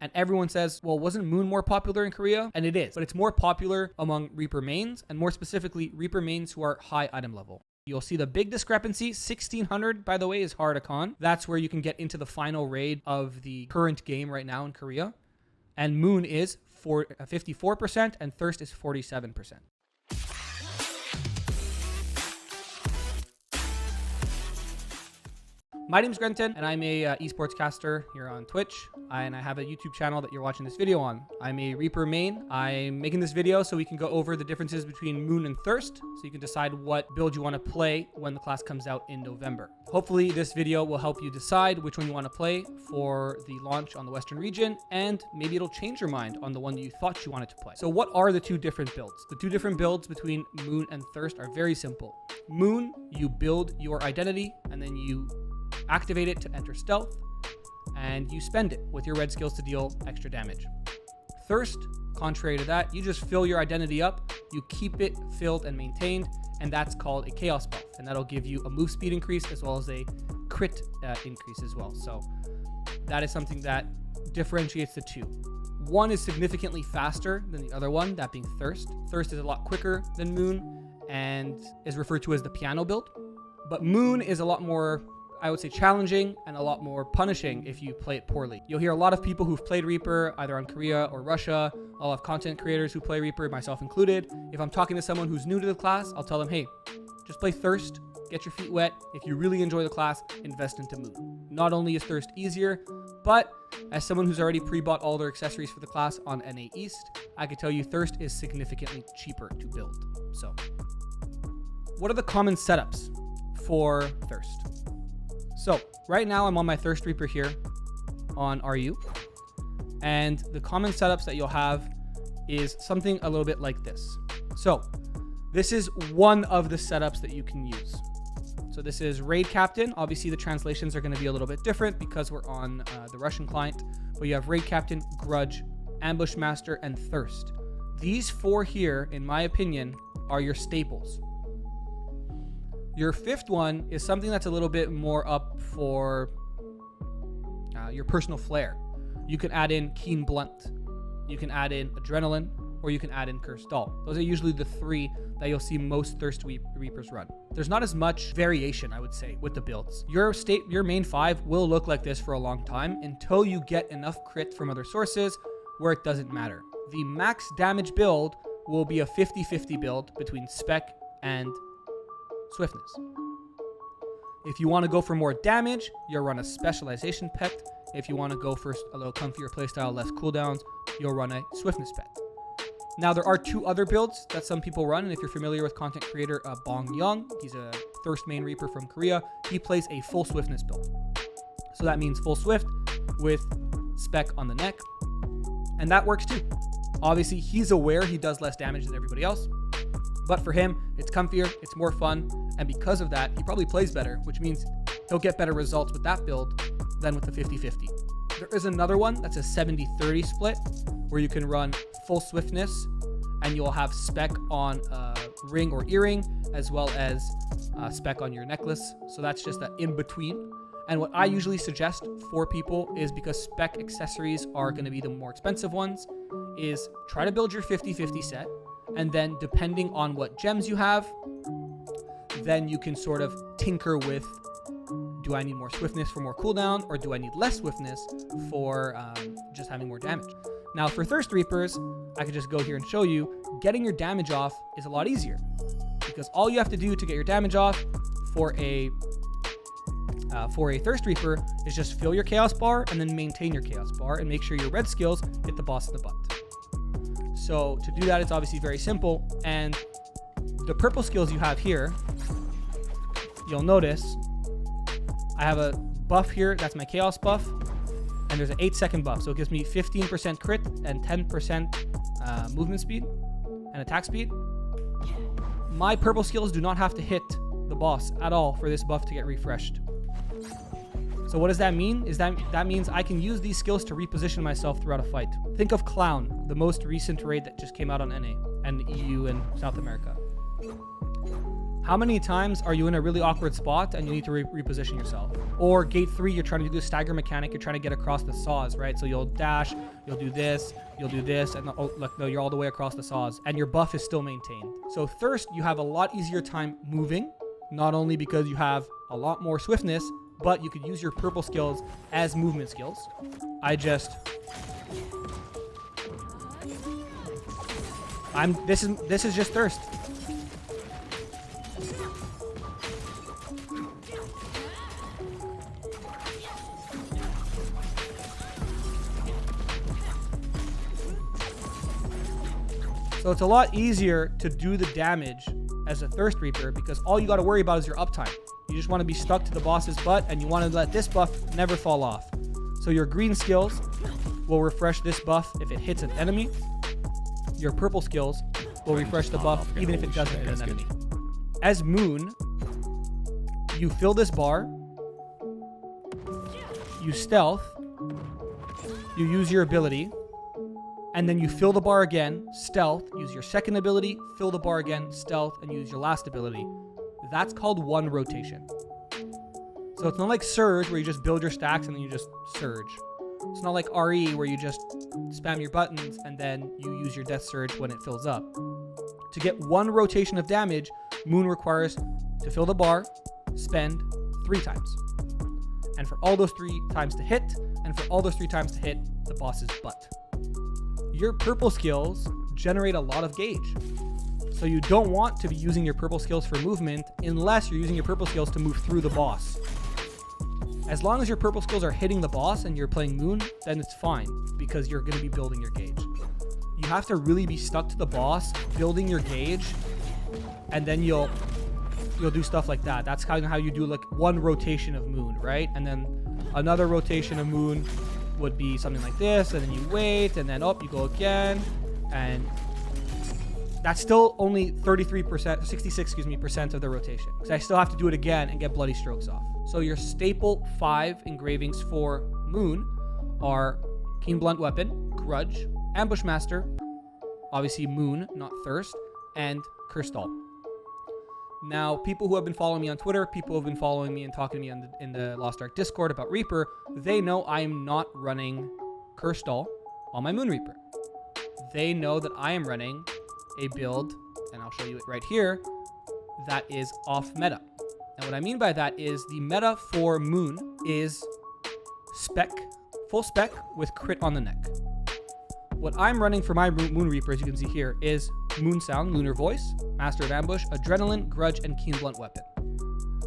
And everyone says, well, wasn't Moon more popular in Korea? And it is, but it's more popular among Reaper mains, and more specifically, Reaper mains who are high item level. You'll see the big discrepancy. 1600, by the way, is hard icon. That's where you can get into the final raid of the current game right now in Korea. And Moon is 54% and Thirst is 47%. My name is Grenton, and I'm a esports caster here on Twitch, and I have a YouTube channel that you're watching this video on. I'm a Reaper main. I'm making this video so we can go over the differences between Moon and Thirst, so you can decide what build you want to play when the class comes out in November. Hopefully, this video will help you decide which one you want to play for the launch on the Western region, and maybe it'll change your mind on the one that you thought you wanted to play. So what are the two different builds? The two different builds between Moon and Thirst are very simple. Moon, you build your identity, and then you activate it to enter stealth, and you spend it with your red skills to deal extra damage. Thirst, contrary to that, you just fill your identity up, you keep it filled and maintained, and that's called a chaos buff, and that'll give you a move speed increase as well as a crit increase as well. So that is something that differentiates the two. One is significantly faster than the other one, that being Thirst. Thirst is a lot quicker than Moon and is referred to as the piano build, but Moon is a lot more, I would say, challenging and a lot more punishing if you play it poorly. You'll hear a lot of people who've played Reaper either on Korea or Russia. I'll have content creators who play Reaper, myself included. If I'm talking to someone who's new to the class, I'll tell them, hey, just play Thirst, get your feet wet. If you really enjoy the class, invest into Moon. Not only is Thirst easier, but as someone who's already pre-bought all their accessories for the class on NA East, I can tell you Thirst is significantly cheaper to build. So, what are the common setups for Thirst? So right now I'm on my Thirst Reaper here on RU, and the common setups that you'll have is something a little bit like this. So this is one of the setups that you can use. So this is Raid Captain. Obviously the translations are going to be a little bit different because we're on the Russian client, but you have Raid Captain, Grudge, Ambush Master, and Thirst. These four here, in my opinion, are your staples. Your fifth one is something that's a little bit more up for your personal flair. You can add in Keen Blunt, you can add in Adrenaline, or you can add in Cursed Doll. Those are usually the three that you'll see most Thirst Reapers run. There's not as much variation, I would say, with the builds. Your main five will look like this for a long time until you get enough crit from other sources where it doesn't matter. The max damage build will be a 50-50 build between Spec and Swiftness. If you want to go for more damage, you'll run a Specialization pet. If you want to go for a little comfier playstyle, less cooldowns, you'll run a Swiftness pet. Now, there are two other builds that some people run, and if you're familiar with content creator Bong Young, he's a Thirst main Reaper from Korea, he plays a full Swiftness build. So that means full Swift with Spec on the neck, and that works too. Obviously, he's aware he does less damage than everybody else, but for him, it's comfier, it's more fun, and because of that, he probably plays better, which means he'll get better results with that build than with the 50-50. There is another one that's a 70-30 split, where you can run full Swiftness, and you'll have Spec on a ring or earring, as well as Spec on your necklace. So that's just an in-between. And what I usually suggest for people is, because Spec accessories are going to be the more expensive ones, is try to build your 50-50 set, and then depending on what gems you have, then you can sort of tinker with, do I need more Swiftness for more cooldown, or do I need less Swiftness for just having more damage? Now for Thirst Reapers, I could just go here and show you, getting your damage off is a lot easier, because all you have to do to get your damage off for a Thirst Reaper is just fill your Chaos Bar and then maintain your Chaos Bar and make sure your red skills hit the boss in the butt. So to do that, it's obviously very simple, and the purple skills you have here, you'll notice I have a buff here, that's my Chaos buff, and there's an 8-second buff, so it gives me 15% crit and 10% movement speed and attack speed. My purple skills do not have to hit the boss at all for this buff to get refreshed. So what does that mean? That means I can use these skills to reposition myself throughout a fight. Think of Clown, the most recent raid that just came out on NA and EU and South America. How many times are you in a really awkward spot and you need to reposition yourself? Or gate 3, you're trying to do the stagger mechanic, you're trying to get across the saws, right? So you'll dash, you'll do this, and oh, look, no, you're all the way across the saws, and your buff is still maintained. So Thirst, you have a lot easier time moving, not only because you have a lot more swiftness, but you could use your purple skills as movement skills. This is just Thirst. So it's a lot easier to do the damage as a Thirst Reaper because all you got to worry about is your uptime. You just want to be stuck to the boss's butt and you want to let this buff never fall off. So your green skills will refresh this buff if it hits an enemy. Your purple skills will refresh the buff even if it doesn't hit an enemy. As Moon, you fill this bar, you stealth, you use your ability, and then you fill the bar again, stealth, use your second ability, fill the bar again, stealth, and use your last ability. That's called one rotation. So it's not like Surge where you just build your stacks and then you just surge. It's not like RE where you just spam your buttons and then you use your Death Surge when it fills up. To get one rotation of damage, Moon requires to fill the bar, spend 3 times. And for all those 3 times to hit, and for all those 3 times to hit the boss's butt. Your purple skills generate a lot of gauge. So you don't want to be using your purple skills for movement unless you're using your purple skills to move through the boss. As long as your purple skills are hitting the boss and you're playing Moon, then it's fine because you're going to be building your gauge. You have to really be stuck to the boss, building your gauge, and then you'll do stuff like that. That's kind of how you do like one rotation of Moon, right? And then another rotation of Moon would be something like this, and then you wait, and then up you go again, and that's still only 66% of the rotation, because I still have to do it again and get Bloody Strokes off. So your staple 5 engravings for Moon are Keen Blunt Weapon, Grudge, Ambush Master, obviously Moon, not Thirst, and Cursed Doll. Now, people who have been following me on Twitter, people who have been following me and talking to me in the Lost Ark Discord about Reaper, they know I'm not running Cursed Doll on my Moon Reaper. They know that I am running a build, and I'll show you it right here, that is off meta. And what I mean by that is the meta for Moon is full spec with crit on the neck. What I'm running for my Moon Reaper, as you can see here, is Moon Sound, Lunar Voice, Master of Ambush, Adrenaline, Grudge, and Keen Blunt Weapon.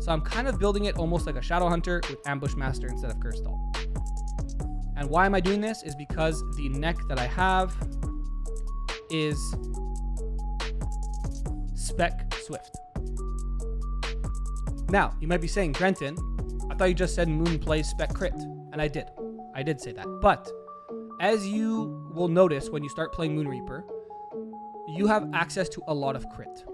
So I'm kind of building it almost like a Shadow Hunter with Ambush Master instead of Cursed Doll. And why am I doing this? Is because the neck that I have is Spec Swift. Now, you might be saying, Grenton, I thought you just said Moon plays Spec Crit. And I did. I did say that. But as you will notice when you start playing Moon Reaper, you have access to a lot of crit.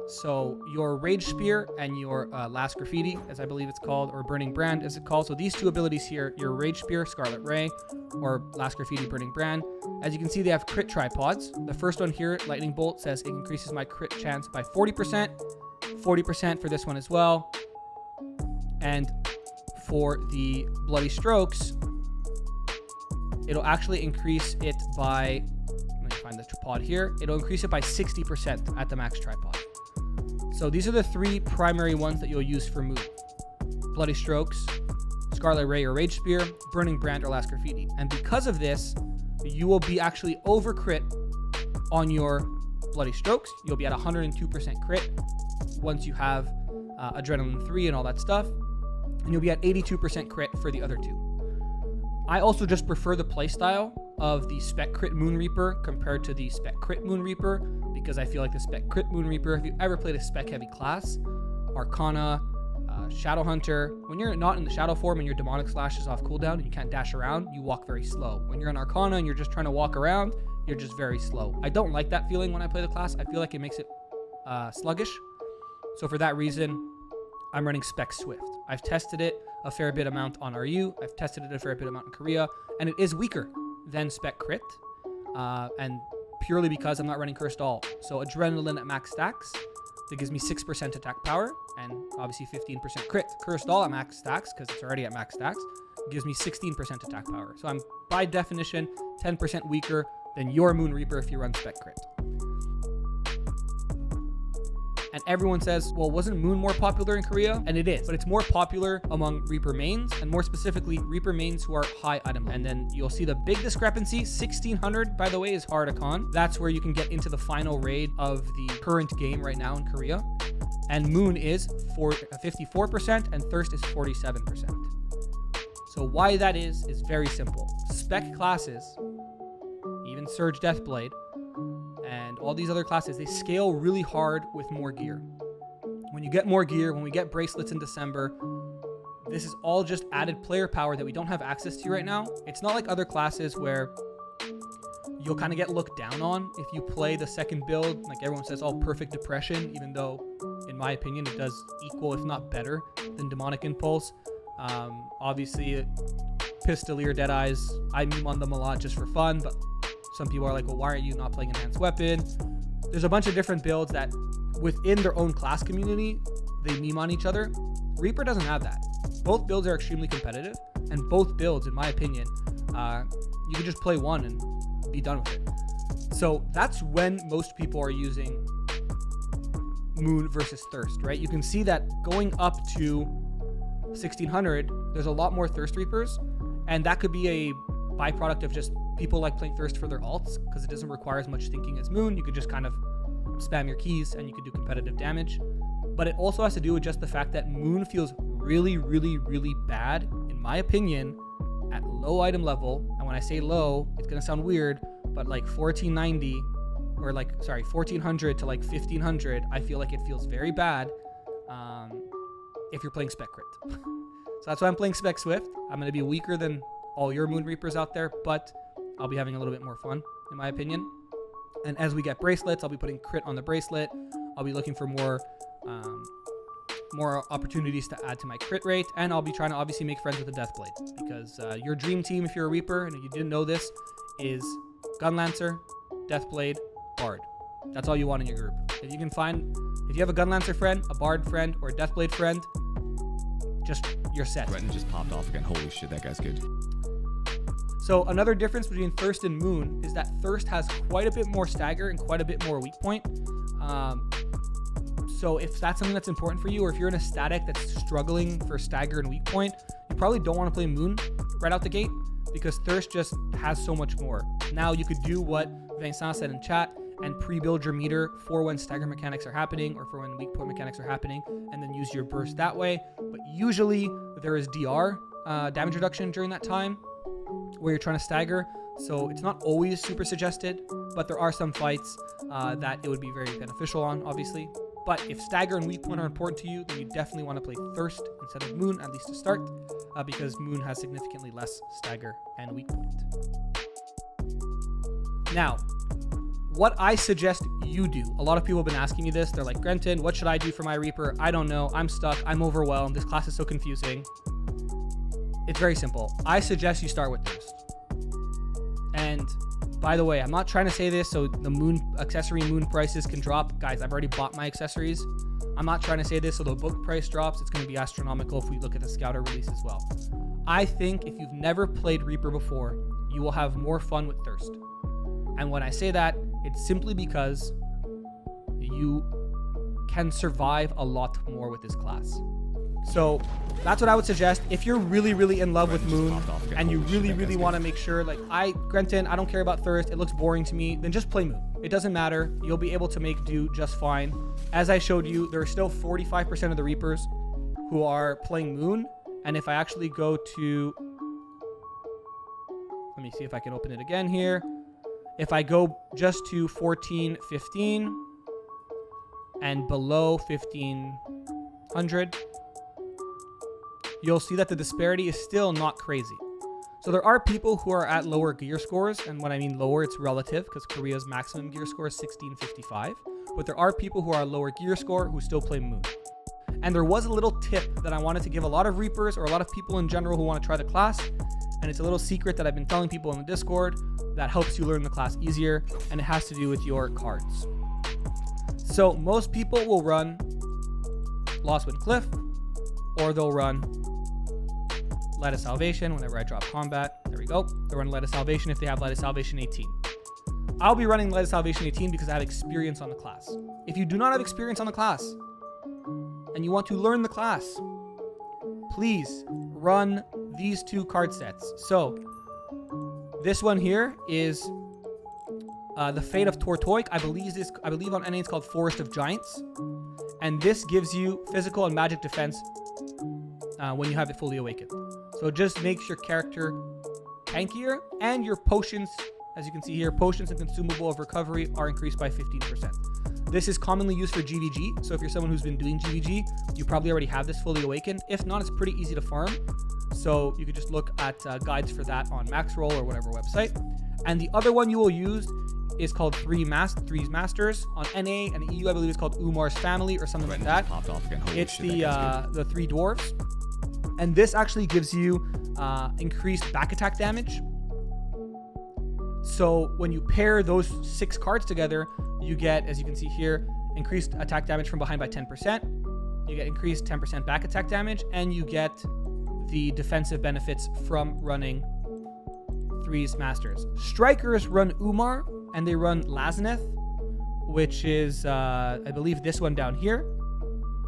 So your Rage Spear and your Last Graffiti, as I believe it's called, or Burning Brand as it's called. So these 2 abilities here, your Rage Spear, Scarlet Ray, or Last Graffiti, Burning Brand. As you can see, they have crit tripods. The first one here, Lightning Bolt, says it increases my crit chance by 40%. 40% for this one as well. And for the Bloody Strokes, it'll actually increase it by, let me find the tripod here, it'll increase it by 60% at the max tripod. So these are the 3 primary ones that you'll use for Moon. Bloody Strokes, Scarlet Ray or Rage Spear, Burning Brand or Last Graffiti. And because of this, you will be actually over crit on your Bloody Strokes. You'll be at 102% crit once you have Adrenaline 3 and all that stuff. And you'll be at 82% crit for the other 2. I also just prefer the playstyle of the Spec Crit Moon Reaper compared to the Spec Crit Moon Reaper, because I feel like the Spec Crit Moon Reaper, if you ever played a Spec Heavy class, Arcana, Shadow Hunter, when you're not in the Shadow form and your Demonic Slash is off cooldown and you can't dash around, you walk very slow. When you're in Arcana and you're just trying to walk around, you're just very slow. I don't like that feeling when I play the class. I feel like it makes it sluggish. So for that reason, I'm running Spec Swift. I've tested it a fair bit amount on RU. I've tested it a fair bit amount in Korea, and it is weaker than Spec Crit, and purely because I'm not running Cursed Doll. So Adrenaline at max stacks, that gives me 6% attack power and obviously 15% crit. Cursed Doll at max stacks, because it's already at max stacks, gives me 16% attack power. So I'm by definition 10% weaker than your Moon Reaper if you run spec crit. And everyone says, well, wasn't Moon more popular in Korea? And it is, but it's more popular among Reaper mains, and more specifically, Reaper mains who are high item. And then you'll see the big discrepancy. 1600, by the way, is hard icon. That's where you can get into the final raid of the current game right now in Korea. And Moon is 54% and Thirst is 47%. So why that is very simple. Spec classes, even Surge Deathblade, and all these other classes, they scale really hard with more gear. When you get more gear, when we get bracelets in December, this is all just added player power that we don't have access to right now. It's not like other classes where you'll kind of get looked down on if you play the second build. Like everyone says, oh, Perfect Depression, even though, in my opinion, it does equal, if not better, than Demonic Impulse. Obviously, Pistolier, Deadeyes, I meme on them a lot just for fun, but some people are like, well, why are you not playing Enhanced Weapon? There's a bunch of different builds that within their own class community, they meme on each other. Reaper doesn't have that. Both builds are extremely competitive, and both builds, in my opinion, you can just play one and be done with it. So that's when most people are using Moon versus Thirst, right? You can see that going up to 1600, there's a lot more Thirst Reapers, and that could be a byproduct of just people like playing Thirst for their alts, because it doesn't require as much thinking as Moon. You could just kind of spam your keys and you could do competitive damage. But it also has to do with just the fact that Moon feels really, really, really bad, in my opinion, at low item level. And when I say low, it's going to sound weird, but like 1490 or like, sorry, 1400 to like 1500, I feel like it feels very bad if you're playing Spec Crit. So that's why I'm playing Spec Swift. I'm going to be weaker than all your Moon Reapers out there, but I'll be having a little bit more fun, in my opinion. And as we get bracelets, I'll be putting crit on the bracelet. I'll be looking for more opportunities to add to my crit rate, and I'll be trying to obviously make friends with the Deathblade, because your dream team, if you're a Reaper, and if you didn't know this, is Gunlancer, Deathblade, Bard. That's all you want in your group. If you have a Gunlancer friend, a Bard friend, or a Deathblade friend, you're set. Grenton just popped off again. Holy shit, that guy's good. So another difference between Thirst and Moon is that Thirst has quite a bit more stagger and quite a bit more weak point. So if that's something that's important for you, or if you're in a static that's struggling for stagger and weak point, you probably don't want to play Moon right out the gate, because Thirst just has so much more. Now you could do what Vincent said in chat and pre-build your meter for when stagger mechanics are happening or for when weak point mechanics are happening, and then use your burst that way. But usually there is DR, damage reduction, during that time where you're trying to stagger. So it's not always super suggested, but there are some fights that it would be very beneficial on, obviously. But if stagger and weak point are important to you, then you definitely want to play Thirst instead of Moon, at least to start, because Moon has significantly less stagger and weak point. Now, what I suggest you do, a lot of people have been asking me this. They're like, Grenton, what should I do for my Reaper? I don't know. I'm stuck. I'm overwhelmed. This class is so confusing. It's very simple. I suggest you start with Thirst. And by the way, I'm not trying to say this so the Moon accessory Moon prices can drop. Guys, I've already bought my accessories. I'm not trying to say this so the book price drops. It's going to be astronomical if we look at the Scouter release as well. I think if you've never played Reaper before, you will have more fun with Thirst. And when I say that, it's simply because you can survive a lot more with this class. So that's what I would suggest. If you're really, really in love with Moon and you really, really want to make sure, like Grenton, I don't care about Thirst, it looks boring to me, then just play Moon. It doesn't matter. You'll be able to make do just fine. As I showed you, there are still 45% of the Reapers who are playing Moon. And if I actually go to, let me see if I can open it again here. If I go just to 1415 and below 1500, you'll see that the disparity is still not crazy. So there are people who are at lower gear scores, and when I mean lower, it's relative, because Korea's maximum gear score is 1655. But there are people who are lower gear score who still play Moon. And there was a little tip that I wanted to give a lot of Reapers, or a lot of people in general who want to try the class, and it's a little secret that I've been telling people in the Discord that helps you learn the class easier, and it has to do with your cards. So most people will run Lost Wind Cliff, or they'll run Light of Salvation whenever I drop combat. There we go. They'll run Light of Salvation if they have Light of Salvation 18. I'll be running Light of Salvation 18 because I have experience on the class. If you do not have experience on the class and you want to learn the class, please run these 2 card sets. So this one here is the Fate of Tortoik. I believe on NA it's called Forest of Giants. And this gives you physical and magic defense when you have it fully awakened. So it just makes your character tankier, and your potions, as you can see here, potions and consumable of recovery are increased by 15%. This is commonly used for GVG, so if you're someone who's been doing GVG, you probably already have this fully awakened. If not, it's pretty easy to farm. So you could just look at guides for that on Maxroll or whatever website. And the other one you will use is called Three's Masters. On NA and EU, I believe it's called Umar's Family or something like that. Popped off again. Holy It's shit, the 3 dwarves. And this actually gives you increased back attack damage. So when you pair those 6 cards together, you get, as you can see here, increased attack damage from behind by 10%. You get increased 10% back attack damage, and you get the defensive benefits from running Three's Masters. Strikers run Umar, and they run Lazneth, which is, I believe, this one down here,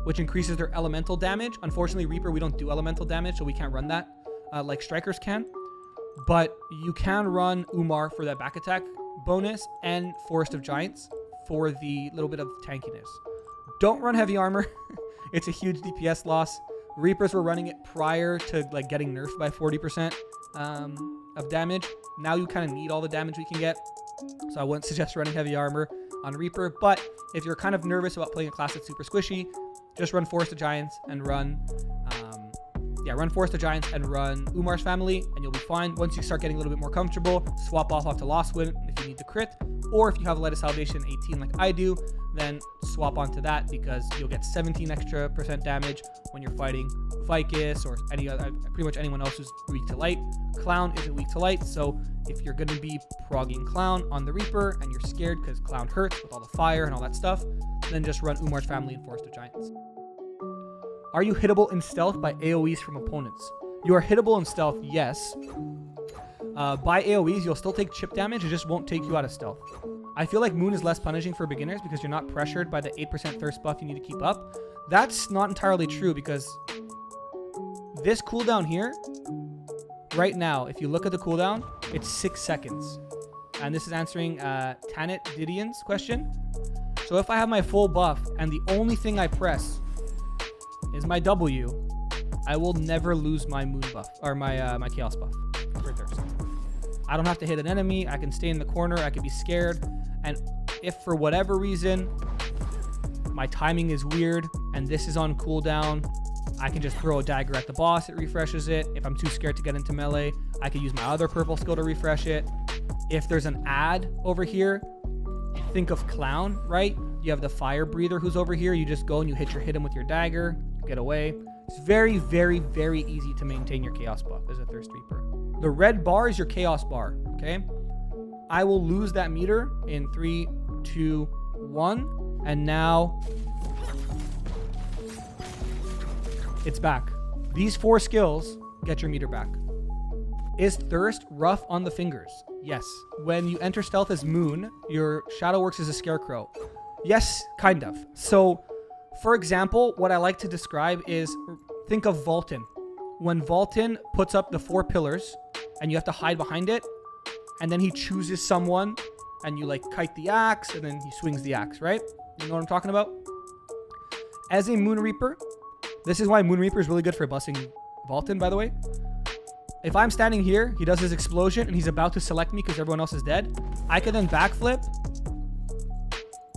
which increases their elemental damage. Unfortunately, Reaper, we don't do elemental damage, so we can't run that like Strikers can. But you can run Umar for that back attack bonus and Forest of Giants for the little bit of tankiness. Don't run heavy armor. It's a huge DPS loss. Reapers were running it prior to like getting nerfed by 40% of damage. Now you kind of need all the damage we can get. So I wouldn't suggest running heavy armor on Reaper. But if you're kind of nervous about playing a class that's super squishy, just run Forest of Giants and run Forest of Giants and run Umar's Family, and you'll be fine. Once you start getting a little bit more comfortable, swap off to Lost Wind if you need to crit, or if you have Light of Salvation 18 like I do, then swap onto that because you'll get 17% extra damage when you're fighting Vicus or any other, pretty much anyone else who's weak to light. Clown isn't weak to light, so if you're going to be progging Clown on the Reaper and you're scared because Clown hurts with all the fire and all that stuff, then just run Umar's Family and Forest of Giants. Are you hittable in stealth by AoEs from opponents? You are hittable in stealth, yes. By AoEs, you'll still take chip damage. It just won't take you out of stealth. I feel like Moon is less punishing for beginners because you're not pressured by the 8% thirst buff you need to keep up. That's not entirely true because this cooldown here, right now, if you look at the cooldown, it's 6 seconds. And this is answering Tanit Didion's question. So if I have my full buff and the only thing I press is my W, I will never lose my Moon buff or my Chaos buff for thirst. I don't have to hit an enemy. I can stay in the corner. I can be scared. And if for whatever reason my timing is weird and this is on cooldown, I can just throw a dagger at the boss. It refreshes it. If I'm too scared to get into melee, I can use my other purple skill to refresh it. If there's an ad over here, think of Clown, right? You have the fire breather who's over here. You just go and you hit him with your dagger, get away. It's very, very, very easy to maintain your Chaos buff as a Thirst Reaper. The red bar is your Chaos bar, okay? I will lose that meter in 3, 2, 1, and now it's back. These 4 skills get your meter back. Is Thirst rough on the fingers? Yes. When you enter stealth as Moon, your shadow works as a scarecrow. Yes, kind of. So, for example, what I like to describe is, think of Vultan. When Vultan puts up the 4 pillars, and you have to hide behind it, and then he chooses someone, and you like kite the axe, and then he swings the axe, right? You know what I'm talking about? As a Moon Reaper, this is why Moon Reaper is really good for bussing Vultan, by the way. If I'm standing here, he does his explosion, and he's about to select me because everyone else is dead. I can then backflip,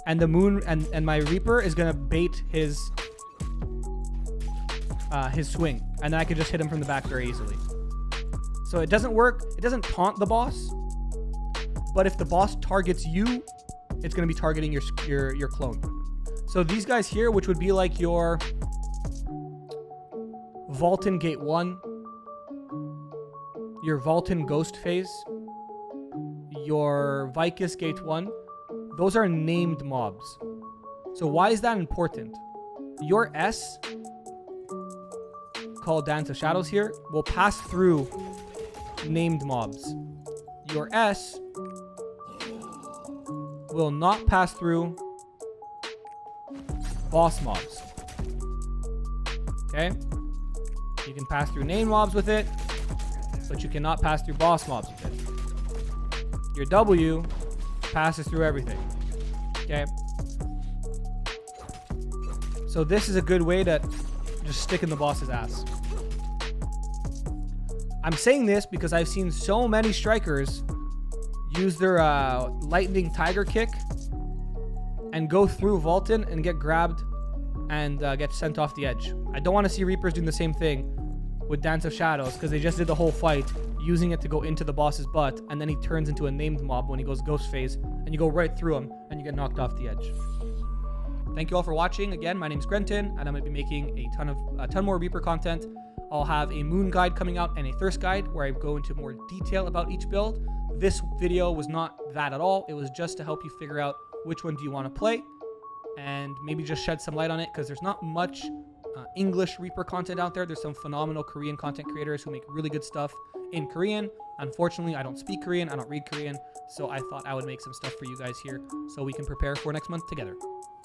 and the Moon and my Reaper is gonna bait his swing, and then I can just hit him from the back very easily. So it doesn't work. It doesn't taunt the boss, but if the boss targets you, it's gonna be targeting your clone. So these guys here, which would be like your Vultan Gate 1, your Vultan Ghost Phase, your Vicus Gate 1, those are named mobs. So why is that important? Your S, called Dance of Shadows here, will pass through named mobs. Your S will not pass through boss mobs. Okay? You can pass through named mobs with it, but you cannot pass through boss mobs with it. Your W passes through everything. Okay? So this is a good way to just stick in the boss's ass. I'm saying this because I've seen so many strikers use their lightning tiger kick and go through Vaulton and get grabbed and get sent off the edge. I don't want to see Reapers doing the same thing with Dance of Shadows because they just did the whole fight using it to go into the boss's butt, and then he turns into a named mob when he goes ghost phase, and you go right through him and you get knocked off the edge. Thank you all for watching. Again, my name is Grenton, and I'm going to be making a ton more Reaper content. I'll have a Moon guide coming out and a Thirst guide where I go into more detail about each build. This video was not that at all. It was just to help you figure out which one do you want to play and maybe just shed some light on it, because there's not much English Reaper content out there. There's some phenomenal Korean content creators who make really good stuff in Korean. Unfortunately, I don't speak Korean. I don't read Korean. So I thought I would make some stuff for you guys here so we can prepare for next month together.